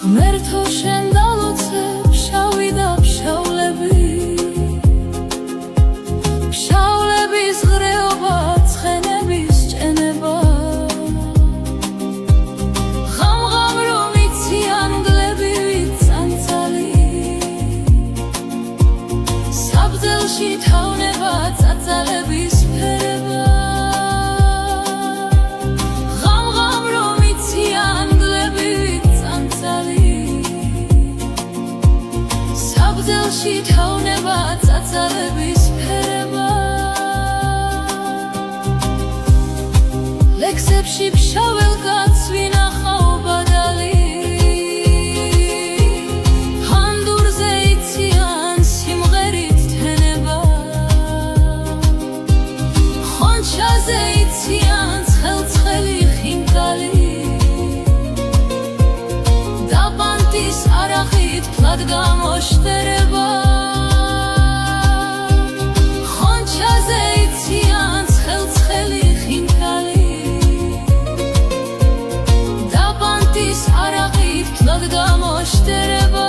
ღმერთო შენ დალოცებ შავი და ფშავლები, ფშავლების ღრეობა ცხენების ჭენება, ღამ-ღამ რომ იციან მგლები ვიწანცალი, საბძელში თავნება წაწალების ფერება, ღამ-ღამ რომ იციან მგლები ვიწანცალი, საბძელში თავნება წაწალების ფერება, ლექსებში ფშაվել კაცს ვინახავ ბადალი, ფანდურზე იციან სიმღერით თენება, ხონჩაზე იციან ცხელ-ცხელი ხინკალი, დაბანტის არახით ფლად გამოშტერება, ხონჩაზე იციან ცხელ-ცხელი ხინკალი, დაბანტის არახით ფლად გამოშტერება.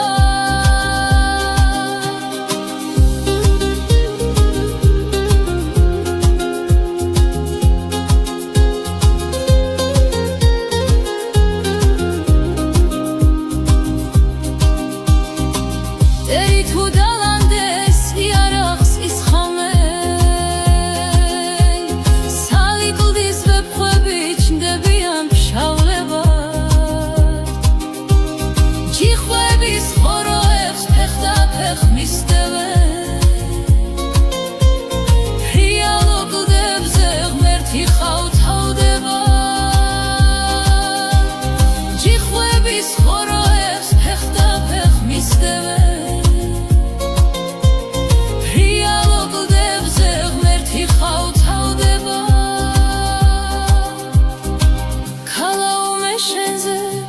დერი თუ დალანდეს იარაღს ისხამენ, სალიკლდის ვეფხვები ჩნდებიან ფშავლებად, ჯიხვების ხოროებს ფეხდაფეხ მისდევენ, ფრიალო კლდებზე ღმერთი ხავთავდება, ჯიხვების ხოროებს ფეხდაფეხ მისდევენ,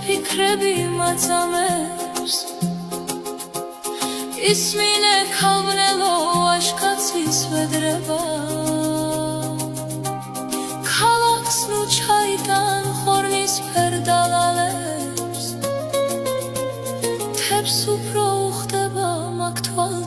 ფიქრები მაწამებს, ისმინე ქალბნელო აშკაცის ვედრება, ქალაქს ნუ ჩაიტან ხორნისფერ დალალებს, თებს უფრო უხდება მაგ თვალ